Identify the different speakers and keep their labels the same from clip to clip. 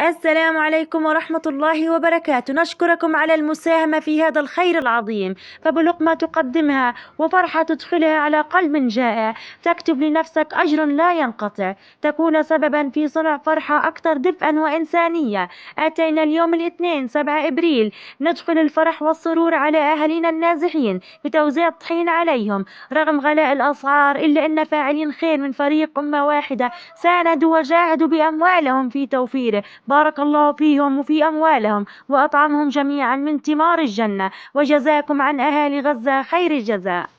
Speaker 1: السلام عليكم ورحمة الله وبركاته. نشكركم على المساهمة في هذا الخير العظيم، فبلقمة تقدمها وفرحة تدخلها على قلب جائع تكتب لنفسك أجر لا ينقطع، تكون سببا في صنع فرحة أكثر دفئا وإنسانية. أتينا اليوم الاثنين 7 إبريل ندخل الفرح والسرور على أهالينا النازحين بتوزيع الطحين عليهم رغم غلاء الأسعار، إلا أن فاعلين خير من فريق أمة واحدة ساندوا وجاهدوا بأموالهم في توفيره. بارك الله فيهم وفي أموالهم وأطعمهم جميعا من ثمار الجنة، وجزاكم عن أهالي غزة خير الجزاء.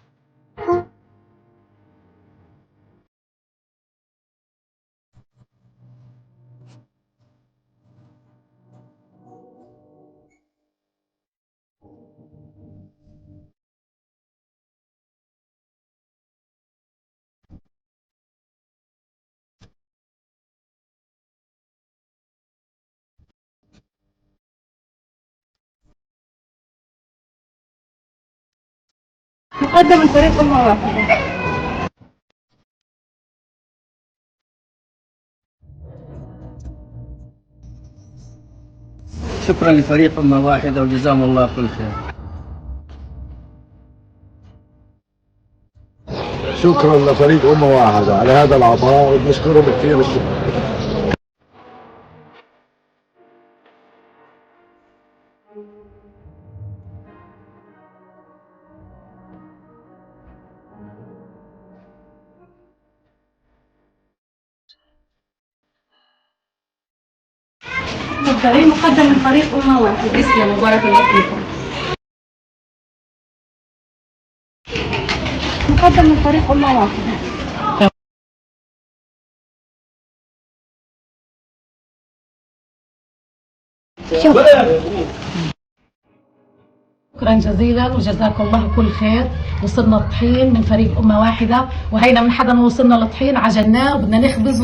Speaker 1: مقدم الفريق أمة واحدة.
Speaker 2: شكرا لفريق أمة واحدة وجزاهم الله كل خير.
Speaker 3: شكرا لفريق أمة واحدة على هذا العطاء وبنشكرهم كثير الشكر.
Speaker 1: مقدم من فريق أمة واحدة.
Speaker 4: تسلموا بارك الله فيكم.
Speaker 1: مقدم من فريق أمة واحدة.
Speaker 4: شكرا جزيلا وجزاكم الله كل خير. وصلنا الطحين من فريق أمة واحدة، وهينا من حدا ما وصلنا الطحين عجلناه وبدنا نخبز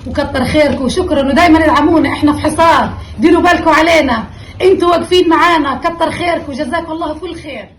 Speaker 4: وكتر خيركم وشكرا، ودائما ادعمونا، احنا في حصار، ديروا بالكم علينا، انتوا واقفين معانا، كتر خيركم وجزاكم الله كل خير.